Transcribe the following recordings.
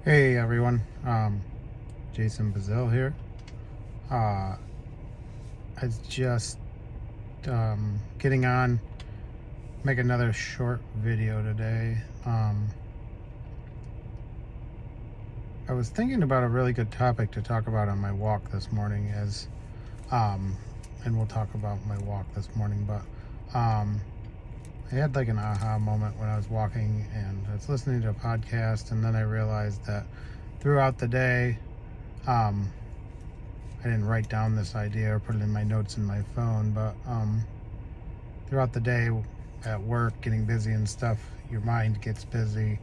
Hey everyone, Jason Bazil here. I was just getting on, make another short video today. I was thinking about a really good topic to talk about on my walk this morning, um, and we'll talk about my walk this morning. But I had like an aha moment when I was walking, and I was listening to a podcast, and then I realized that throughout the day, um, I didn't write down this idea or put it in my notes in my phone, but throughout the day at work, getting busy and stuff, your mind gets busy.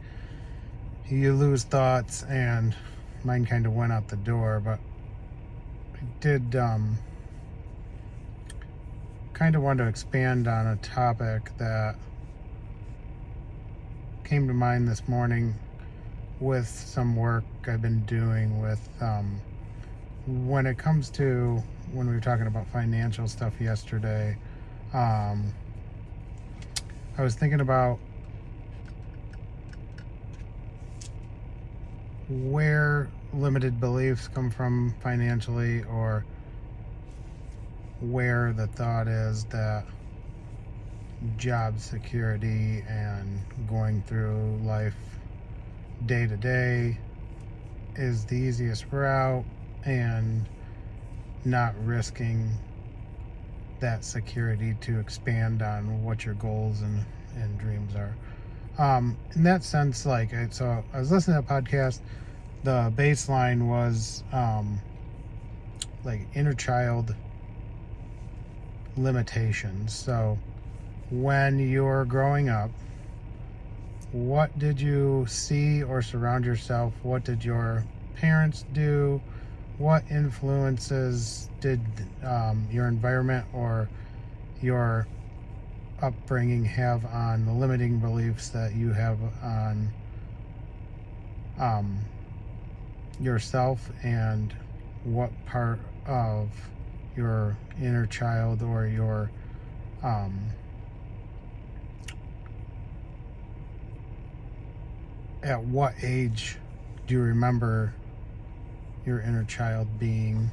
You lose thoughts, and mine kind of went out the door. But I did kind of want to expand on a topic that came to mind this morning with some work I've been doing with when it comes to when we were talking about financial stuff yesterday. um, I was thinking about where limited beliefs come from financially, or where the thought is that job security and going through life day to day is the easiest route, and not risking that security to expand on what your goals and dreams are. In that sense, so I was listening to a podcast. The baseline was like inner child limitations. So when you're growing up, what did you see or surround yourself? What did your parents do? What influences did your environment or your upbringing have on the limiting beliefs that you have on um, yourself, and what part of your inner child or your um, at what age do you remember your inner child being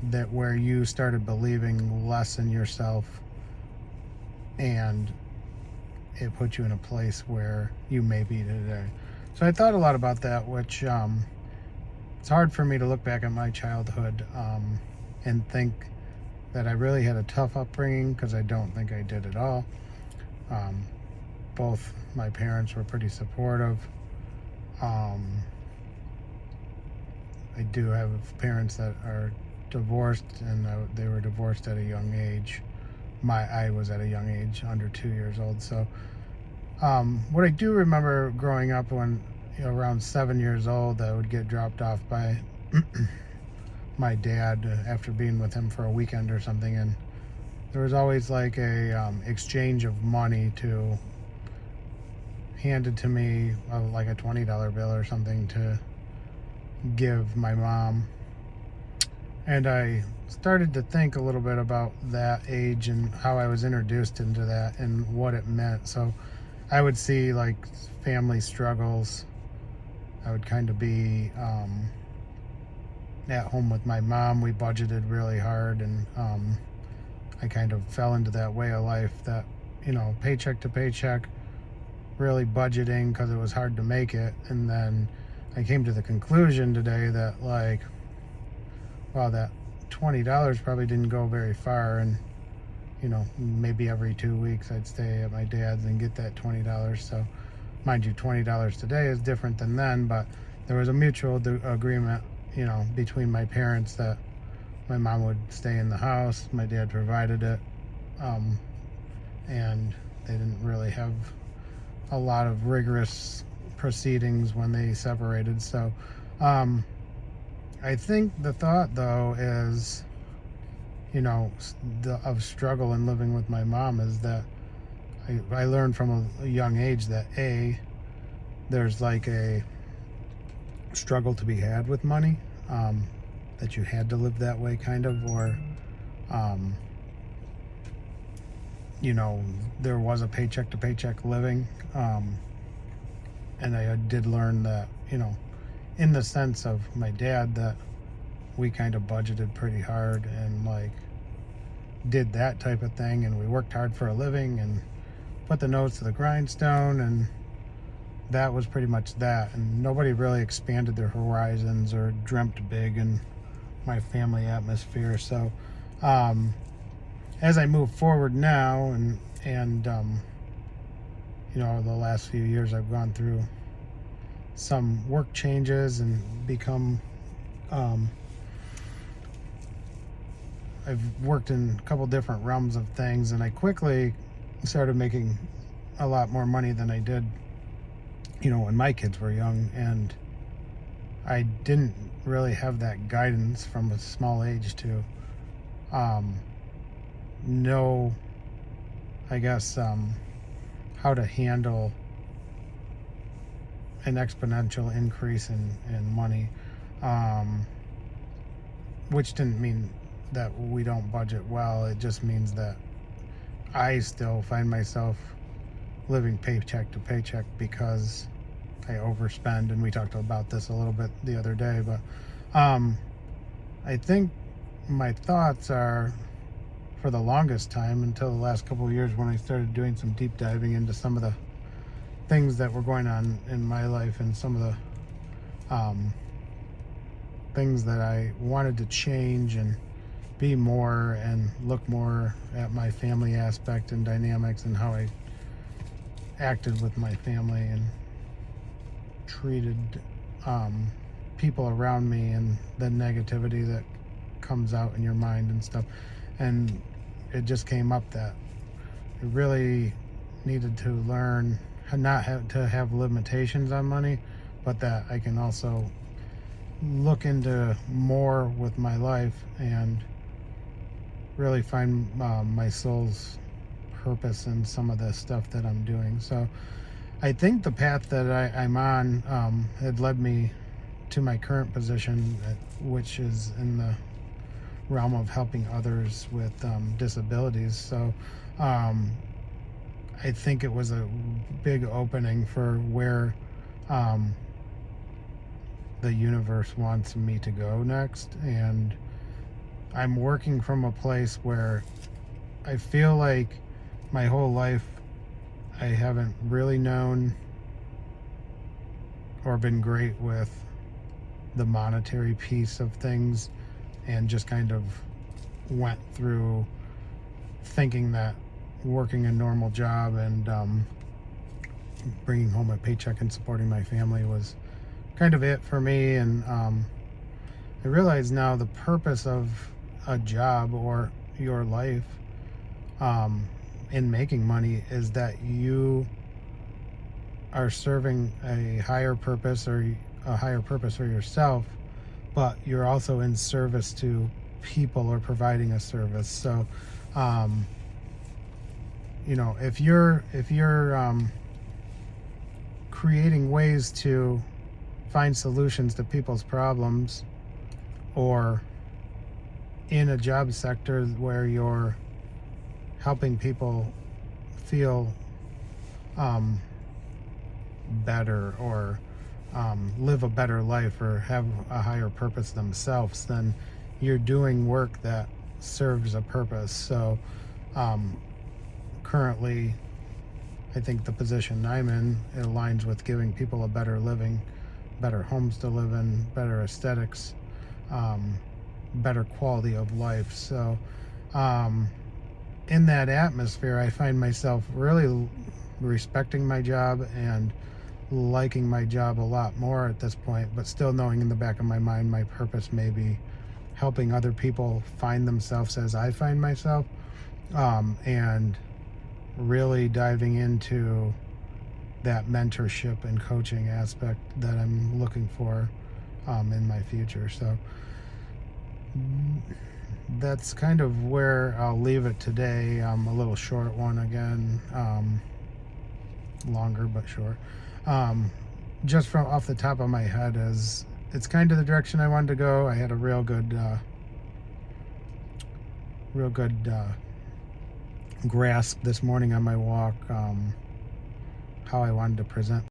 that where you started believing less in yourself, and it put you in a place where you may be today? So I thought a lot about that, which it's hard for me to look back at my childhood and think that I really had a tough upbringing, because I don't think I did at all. Um, both my parents were pretty supportive. I do have parents that are divorced, and they were divorced at a young age. I was at a young age, under 2 years old. So what I do remember growing up, when around 7 years old, I would get dropped off by my dad after being with him for a weekend or something, and there was always like a exchange of money to handed to me, like a $20 bill or something, to give my mom. And I started to think a little bit about that age and how I was introduced into that and what it meant. So I would see like family struggles. I would kind of be at home with my mom. We budgeted really hard, and I kind of fell into that way of life that, paycheck to paycheck, really budgeting, because it was hard to make it. And then I came to the conclusion today that, like, wow, that $20 probably didn't go very far. And maybe every 2 weeks I'd stay at my dad's and get that $20. So mind you, $20 today is different than then, but there was a mutual agreement, between my parents, that my mom would stay in the house, my dad provided it, and they didn't really have a lot of rigorous proceedings when they separated. So I think the thought, though, is, of struggle in living with my mom, is that I learned from a young age that there's like a struggle to be had with money, that you had to live that way, kind of, or there was a paycheck to paycheck living, and I did learn that, in the sense of my dad, that we kind of budgeted pretty hard and like did that type of thing, and we worked hard for a living and put the nose to the grindstone, and that was pretty much that. And nobody really expanded their horizons or dreamt big in my family atmosphere. So as I move forward now, and the last few years I've gone through some work changes and become I've worked in a couple different realms of things, and I quickly started making a lot more money than I did, when my kids were young. And I didn't really have that guidance from a small age to know, I guess, how to handle an exponential increase in money, which didn't mean that we don't budget well. It just means that I still find myself living paycheck to paycheck because I overspend, and we talked about this a little bit the other day. But I think my thoughts are, for the longest time, until the last couple of years when I started doing some deep diving into some of the things that were going on in my life, and some of the things that I wanted to change and be more and look more at my family aspect and dynamics, and how I acted with my family and treated people around me, and the negativity that comes out in your mind and stuff. And it just came up that I really needed to learn not to have limitations on money, but that I can also look into more with my life and really find my soul's purpose in some of the stuff that I'm doing. So I think the path that I'm on had led me to my current position, which is in the realm of helping others with disabilities. So I think it was a big opening for where the universe wants me to go next. And I'm working from a place where I feel like my whole life I haven't really known or been great with the monetary piece of things, and just kind of went through thinking that working a normal job and bringing home a paycheck and supporting my family was kind of it for me. And I realize now the purpose of a job or your life in making money is that you are serving a higher purpose, or a higher purpose for yourself, but you're also in service to people or providing a service. So if you're creating ways to find solutions to people's problems, or in a job sector where you're helping people feel better, or live a better life, or have a higher purpose themselves, then you're doing work that serves a purpose. So currently, I think the position I'm in, it aligns with giving people a better living, better homes to live in, better aesthetics, better quality of life. So in that atmosphere, I find myself really respecting my job and liking my job a lot more at this point, but still knowing in the back of my mind my purpose may be helping other people find themselves as I find myself, and really diving into that mentorship and coaching aspect that I'm looking for in my future. So that's kind of where I'll leave it today. A little short one again, longer but short. Just from off the top of my head, as it's kind of the direction I wanted to go. I had a real good grasp this morning on my walk, how I wanted to present